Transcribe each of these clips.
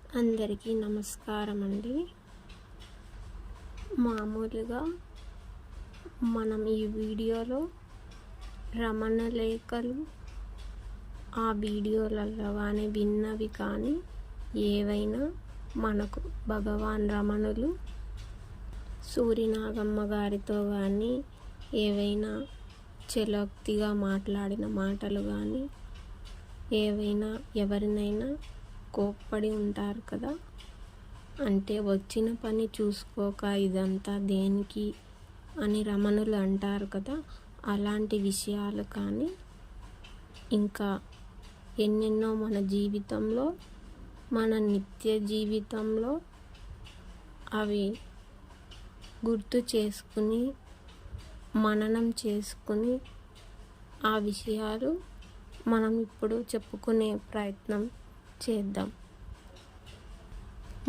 అందరికీ నమస్కారం అండి. మామూలుగా మనం ఈ వీడియోలో రమణ లేఖలు ఆ వీడియోలలో కానీ విన్నవి కానీ ఏవైనా మనకు భగవాన్ రమణులు సూరినాగమ్మ గారితో కానీ ఏవైనా చలోక్తిగా మాట్లాడిన మాటలు కానీ ఏవైనా ఎవరినైనా కోప్పడి ఉంటారు కదా, అంటే వచ్చిన పని చూసుకోక ఇదంతా దేనికి అని రమణులు అంటారు కదా. అలాంటి విషయాలు కానీ ఇంకా ఎన్నెన్నో మన జీవితంలో మన నిత్య జీవితంలో అవి గుర్తు చేసుకుని మననం చేసుకుని ఆ విషయాలు మనం ఇప్పుడు చెప్పుకునే ప్రయత్నం చేద్దాం.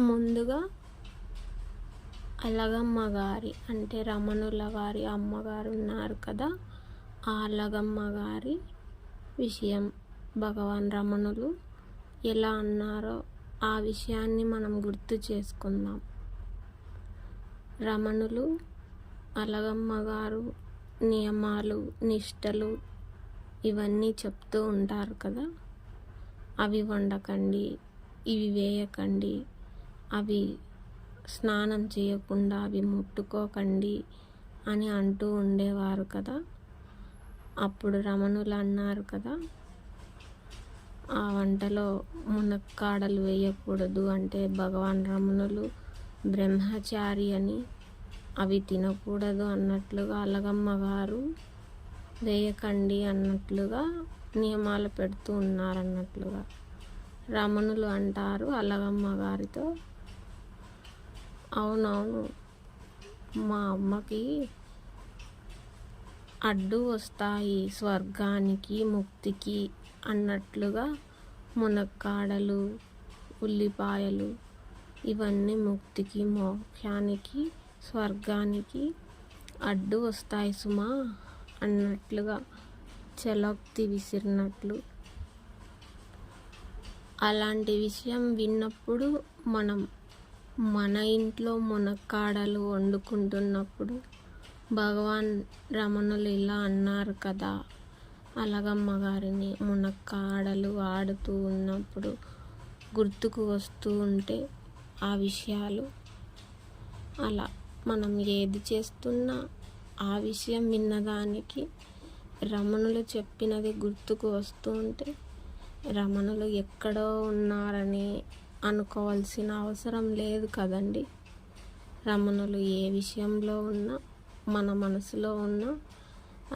ముందుగా అలగమ్మ గారి అంటే రమణుల గారి అమ్మగారు ఉన్నారు కదా, ఆ అలగమ్మ గారి విషయం భగవాన్ రమణులు ఎలా అన్నారో ఆ విషయాన్ని మనం గుర్తు చేసుకుందాం. రమణులు అలగమ్మ గారు నియమాలు నిష్టలు ఇవన్నీ చెప్తూ ఉంటారు కదా. అవి వండకండి, ఇవి వేయకండి, అవి స్నానం చేయకుండా అవి ముట్టుకోకండి అని అంటూ ఉండేవారు కదా. అప్పుడు రమణులు అన్నారు కదా, ఆ వంటలో మునక్కాడలు వేయకూడదు అంటే భగవాన్ రమణులు బ్రహ్మచారి అని అవి తినకూడదు అన్నట్లుగా అలగమ్మ గారు వేయకండి అన్నట్లుగా నియమాలు పెడుతూ ఉన్నారన్నట్లుగా రమణులు అంటారు అలగమ్మ గారితో, అవునవును మా అమ్మకి అడ్డు వస్తాయి స్వర్గానికి ముక్తికి అన్నట్లుగా మునక్కాడలు ఉల్లిపాయలు ఇవన్నీ ముక్తికి మోక్షానికి స్వర్గానికి అడ్డు వస్తాయి సుమా అన్నట్లుగా చలోక్తి విసిరినట్లు. అలాంటి విషయం విన్నప్పుడు మనం మన ఇంట్లో మునక్కాడలు వండుకుంటున్నప్పుడు భగవాన్ రమణులు ఇలా అన్నారు కదా అలగమ్మ గారిని, మునక్కాడలు ఆడుతూ ఉన్నప్పుడు గుర్తుకు వస్తూ ఉంటే ఆ విషయాలు అలా మనం ఏది చేస్తున్నా ఆ విషయం విన్నదానికి రమణులు చెప్పినది గుర్తుకు వస్తూ ఉంటే రమణులు ఎక్కడో ఉన్నారని అనుకోవాల్సిన అవసరం లేదు కదండి. రమణులు ఏ విషయంలో ఉన్నా మన మనసులో ఉన్నా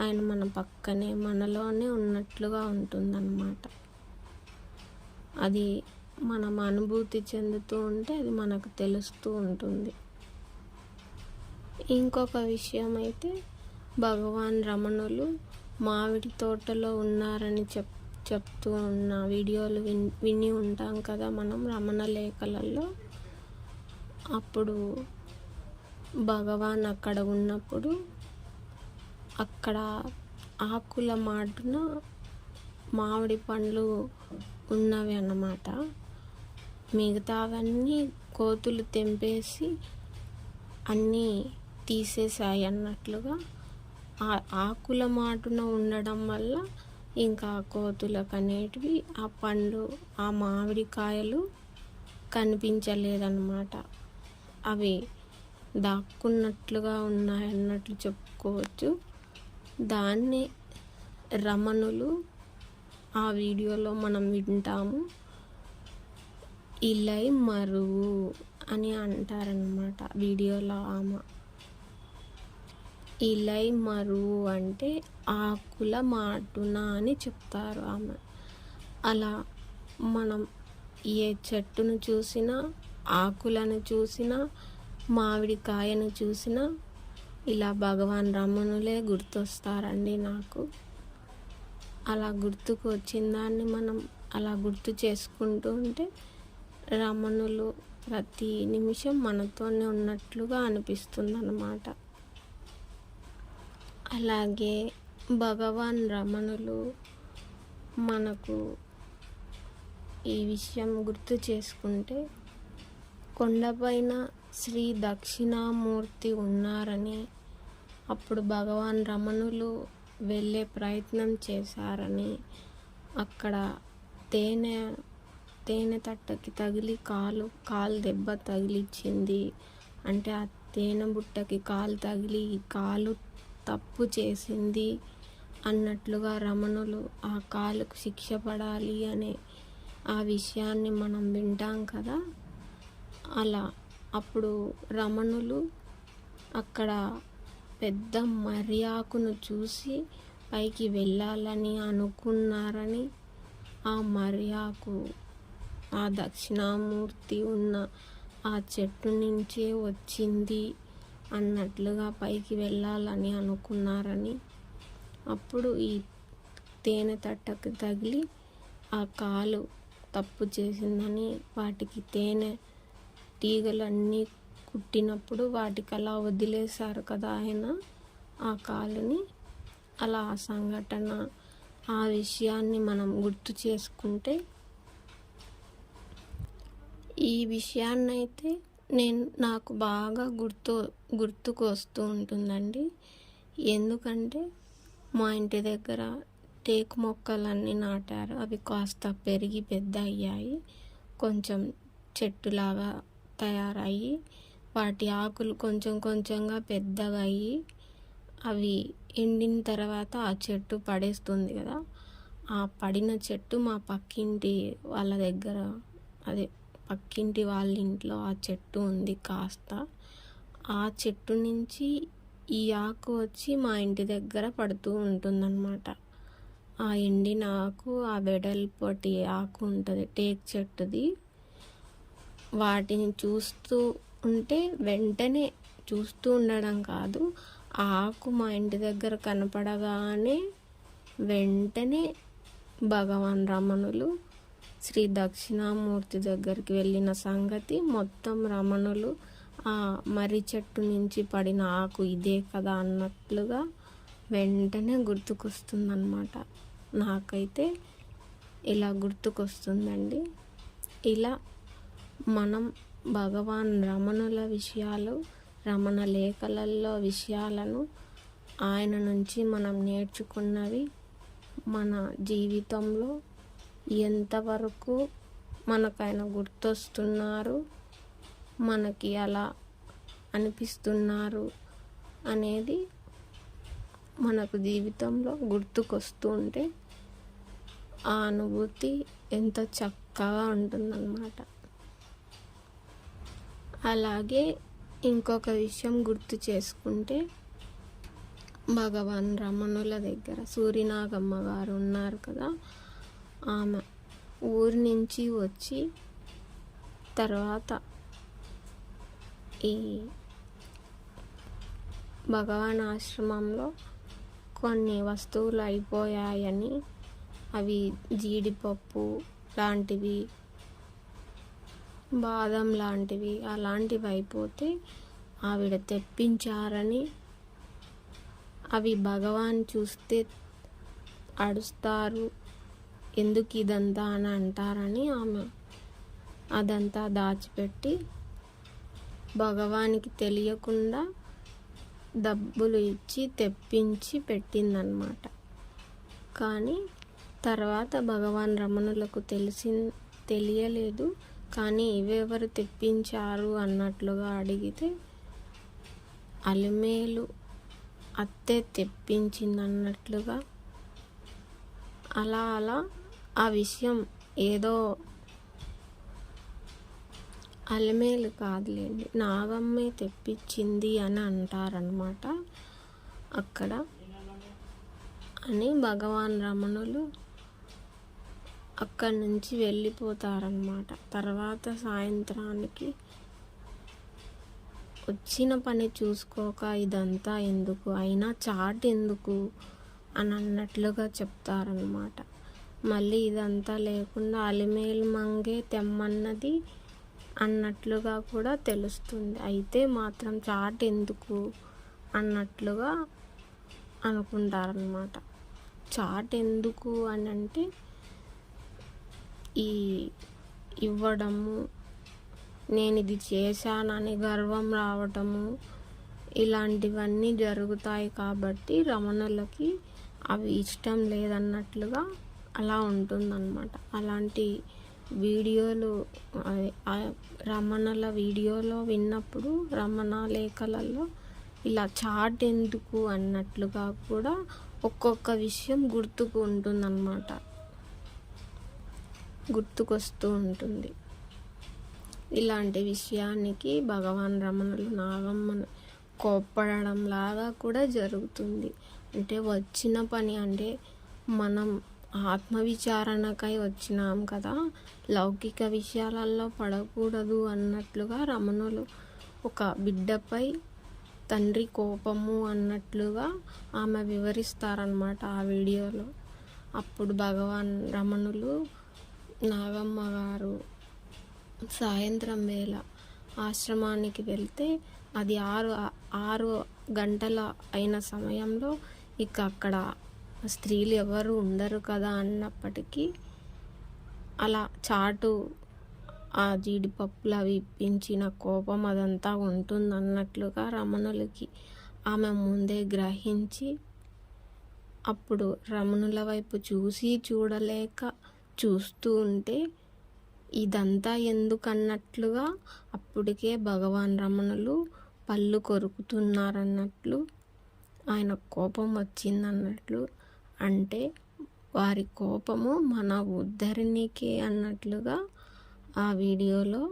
ఆయన మన పక్కనే మనలోనే ఉన్నట్లుగా ఉంటుందన్నమాట. అది మనం అనుభూతి చెందుతూ ఉంటే అది మనకు తెలుస్తూ ఉంటుంది. ఇంకొక విషయం అయితే భగవాన్ రమణులు మామిడి తోటలో ఉన్నారని చెప్తూ ఉన్న వీడియోలు విని ఉంటాం కదా మనం రమణ లేఖలలో. అప్పుడు భగవాన్ అక్కడ ఉన్నప్పుడు అక్కడ ఆకుల మాటున మామిడి పండ్లు ఉన్నవి అన్నమాట. మిగతావన్నీ కోతులు తెంపేసి అన్నీ తీసేసాయి అన్నట్లుగా. ఆ ఆకుల మాటున ఉండడం వల్ల ఇంకా కోతులకు అనేటివి ఆ పండ్లు ఆ మామిడికాయలు కనిపించలేదన్నమాట. అవి దాక్కున్నట్లుగా ఉన్నాయన్నట్లు చెప్పుకోవచ్చు. దాన్ని రమణులు ఆ వీడియోలో మనం వింటాము ఇలై మరువు అని అంటారనమాట వీడియోలో. ఆమె ఇలై మరువు అంటే ఆకుల మాటున అని చెప్తారు ఆమె. అలా మనం ఏ చెట్టును చూసినా ఆకులను చూసినా మామిడికాయను చూసినా ఇలా భగవాన్ రమణులే గుర్తొస్తారండి నాకు. అలా గుర్తుకు వచ్చిన దాన్ని మనం అలా గుర్తు చేసుకుంటూ ఉంటే రమణులు ప్రతి నిమిషం మనతోనే ఉన్నట్లుగా అనిపిస్తుంది అన్నమాట. అలాగే భగవాన్ రమణులు మనకు ఈ విషయం గుర్తు చేసుకుంటే కొండపైన శ్రీ దక్షిణామూర్తి ఉన్నారని, అప్పుడు భగవాన్ రమణులు వెళ్ళే ప్రయత్నం చేశారని, అక్కడ తేనె తట్టకి తగిలి కాలు దెబ్బ తగిలిచ్చింది. అంటే ఆ తేనె బుట్టకి కాలు తగిలి కాలు తప్పు చేసింది అన్నట్లుగా రమణులు ఆ కాలుకు శిక్ష పడాలి అనే ఆ విషయాన్ని మనం వింటాం కదా. అలా అప్పుడు రమణులు అక్కడ పెద్ద మర్యాకును చూసి పైకి వెళ్ళాలని అనుకున్నారని, ఆ మర్యాకు ఆ దక్షిణామూర్తి ఉన్న ఆ చెట్టు నుంచే వచ్చింది అన్నట్లుగా పైకి వెళ్ళాలని అనుకున్నారని, అప్పుడు ఈ తేనె తట్టకు తగిలి ఆ కాలు తప్పు చేసిందని వాటికి తేనె తీగలన్నీ కుట్టినప్పుడు వాటికి అలా వదిలేశారు కదా ఆయన ఆ కాలుని. అలా ఆ సంఘటన ఆ విషయాన్ని మనం గుర్తు చేసుకుంటే, ఈ విషయాన్నైతే నాకు బాగా గుర్తుకు వస్తూ ఉంటుందండి. ఎందుకంటే మా ఇంటి దగ్గర టేకు మొక్కలన్నీ నాటారు. అవి కాస్త పెరిగి పెద్ద అయ్యాయి, కొంచెం చెట్టులాగా తయారయ్యి వాటి ఆకులు కొంచెం కొంచెంగా పెద్దగా అయ్యి అవి ఎండిన తర్వాత ఆ చెట్టు పడేస్తుంది కదా. ఆ పడిన చెట్టు మా పక్కింటి వాళ్ళ దగ్గర, పక్కింటి వాళ్ళ ఇంట్లో ఆ చెట్టు ఉంది కాస్త. ఆ చెట్టు నుంచి ఈ ఆకు వచ్చి మా ఇంటి దగ్గర పడుతూ ఉంటుందన్నమాట. ఆ ఎండిన ఆకు, ఆ వెడల్పటి ఆకు ఉంటుంది టేక్ చెట్టుది. వాటిని చూస్తూ ఉంటే వెంటనే చూస్తూ ఉండడం కాదు, ఆ ఆకు మా ఇంటి దగ్గర కనపడగానే వెంటనే భగవాన్ రమణులు శ్రీ దక్షిణామూర్తి దగ్గరికి వెళ్ళిన సంగతి మొత్తం రమణులు ఆ మర్రి చెట్టు నుంచి పడిన ఆకు ఇదే కదా అన్నట్లుగా వెంటనే గుర్తుకొస్తుందన్నమాట. నాకైతే ఇలా గుర్తుకొస్తుందండి. ఇలా మనం భగవాన్ రమణుల విషయాలు, రమణ లేఖలలో విషయాలను ఆయన నుంచి మనం నేర్చుకున్నవి మన జీవితంలో ఎంతవరకు మనకైన గుర్తొస్తున్నారు, మనకి అలా అనిపిస్తున్నారు అనేది మనకు జీవితంలో గుర్తుకొస్తూ ఉంటే ఆ అనుభూతి ఎంత చక్కగా ఉంటుందన్నమాట. అలాగే ఇంకొక విషయం గుర్తు చేసుకుంటే, భగవాన్ రమణుల దగ్గర సూరినాగమ్మ గారు ఉన్నారు కదా, ఆమె ఊరి నుంచి వచ్చి తర్వాత ఈ భగవాన్ ఆశ్రమంలో కొన్ని వస్తువులు అయిపోయాయని, అవి జీడిపప్పు లాంటివి, బాదం లాంటివి అలాంటివి అయిపోతే ఆవిడ తెప్పించారని, అవి భగవాన్ చూస్తే అడుస్తారు, ఎందుకు ఇదంతా అని అంటారని ఆమె అదంతా దాచిపెట్టి భగవానికి తెలియకుండా డబ్బులు ఇచ్చి తెప్పించి పెట్టిందన్నమాట. కానీ తర్వాత భగవాన్ రమణులకు తెలియలేదు. కానీ ఇవెవరు తెప్పించారు అన్నట్లుగా అడిగితే అలిమేలు అత్తే తెప్పించిందన్నట్లుగా అలా ఆ విషయం ఏదో అలిమేలు కాదులేండి, నాగమ్మే తెప్పించింది అని అంటారనమాట అక్కడ అని. భగవాన్ రమణులు అక్కడి నుంచి వెళ్ళిపోతారనమాట. తర్వాత సాయంత్రానికి వచ్చిన పని చూసుకోక ఇదంతా ఎందుకు, అయినా చాట్ ఎందుకు అని అన్నట్లుగా చెప్తారనమాట. మళ్ళీ ఇదంతా లేకుండా అలిమేలు మంగే తెమ్మన్నది అన్నట్లుగా కూడా తెలుస్తుంది. అయితే మాత్రం చాట్ ఎందుకు అన్నట్లుగా అనుకుంటారనమాట. చాట్ ఎందుకు అని అంటే ఈ ఇవ్వడము, నేను ఇది చేశానని గర్వం రావటము ఇలాంటివన్నీ జరుగుతాయి. కాబట్టి రమణులకి అవి ఇష్టం లేదన్నట్లుగా అలా ఉంటుందన్నమాట. అలాంటి వీడియోలు రమణుల వీడియోలో విన్నప్పుడు రమణ లేఖలలో ఇలా చాట్ ఎందుకు అన్నట్లుగా కూడా ఒక్కొక్క విషయం గుర్తుకొస్తూ ఉంటుంది. ఇలాంటి విషయానికి భగవాన్ రమణులు నాగమ్మను కోప్పడడం లాగా కూడా జరుగుతుంది. అంటే వచ్చిన పని అంటే మనం ఆత్మవిచారణకై వచ్చినాం కదా, లౌకిక విషయాలలో పడకూడదు అన్నట్లుగా రమణులు ఒక బిడ్డపై తండ్రి కోపము అన్నట్లుగా ఆమె వివరిస్తారనమాట ఆ వీడియోలో. అప్పుడు భగవాన్ రమణులు నాగమ్మ గారు సాయంత్రం వేళ ఆశ్రమానికి వెళ్తే అది 6 గంటల అయిన సమయంలో ఇక అక్కడ స్త్రీలు ఎవరు ఉండరు కదా అన్నప్పటికీ అలా చాటు ఆ జీడిపప్పులు అవి ఇప్పించిన కోపం అదంతా ఉంటుందన్నట్లుగా రమణులకి ఆమె ముందే గ్రహించి అప్పుడు రమణుల వైపు చూడలేక చూస్తూ ఉంటే ఇదంతా ఎందుకన్నట్లుగా అప్పటికే భగవాన్ రమణులు పళ్ళు కొరుకుతున్నారన్నట్లు, ఆయన కోపం వచ్చిందన్నట్లు, అంటే వారి కోపము మన ఉద్ధరణికే అన్నట్లుగా ఆ వీడియోలో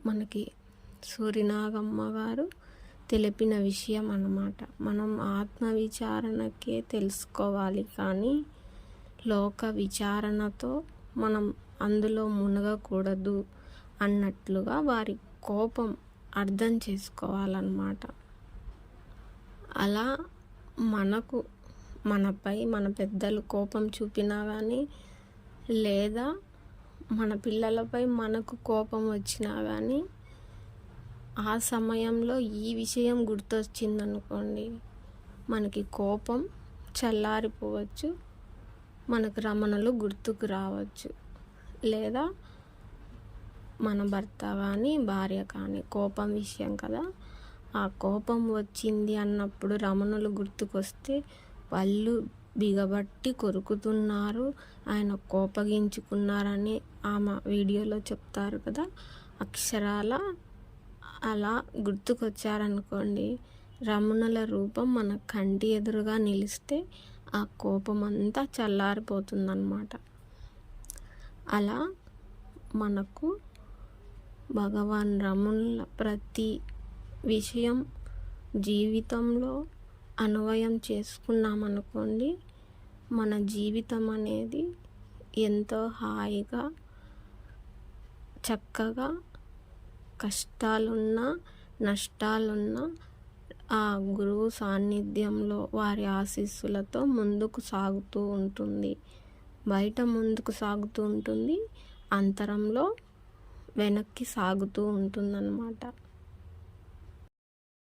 మనకి సూరినాగమ్మ గారు తెలిపిన విషయం అన్నమాట. మనం ఆత్మవిచారణకే తెలుసుకోవాలి, కానీ లోక విచారణతో మనం అందులో మునగకూడదు అన్నట్లుగా వారి కోపం అర్థం చేసుకోవాలన్నమాట. అలా మనపై మన పెద్దలు కోపం చూపినా కానీ, లేదా మన పిల్లలపై మనకు కోపం వచ్చినా కానీ ఆ సమయంలో ఈ విషయం గుర్తొచ్చిందనుకోండి, మనకి కోపం చల్లారిపోవచ్చు, మనకు రమణులు గుర్తుకు రావచ్చు. లేదా మన భర్త కానీ భార్య కానీ కోపం విషయం కదా, ఆ కోపం వచ్చింది అన్నప్పుడు రమణులు గుర్తుకొస్తే వాళ్ళు బిగబట్టి కొరుకుతున్నారు, ఆయన కోపగించుకున్నారని ఆమె వీడియోలో చెప్తారు కదా. అక్షరాల అలా గుర్తుకొచ్చారనుకోండి, రమణుల రూపం మన కంటి ఎదురుగా నిలిస్తే ఆ కోపం అంతా చల్లారిపోతుందన్నమాట. అలా మనకు భగవాన్ రమణుల ప్రతి విషయం జీవితంలో అన్వయం చేసుకున్నామనుకోండి, మన జీవితం అనేది ఎంతో హాయిగా చక్కగా కష్టాలున్నా నష్టాలున్నా ఆ గురువు సాన్నిధ్యంలో వారి ఆశీస్సులతో ముందుకు సాగుతూ ఉంటుంది. బయట ముందుకు సాగుతూ ఉంటుంది, అంతరంలో వెనక్కి సాగుతూ ఉంటుందన్నమాట.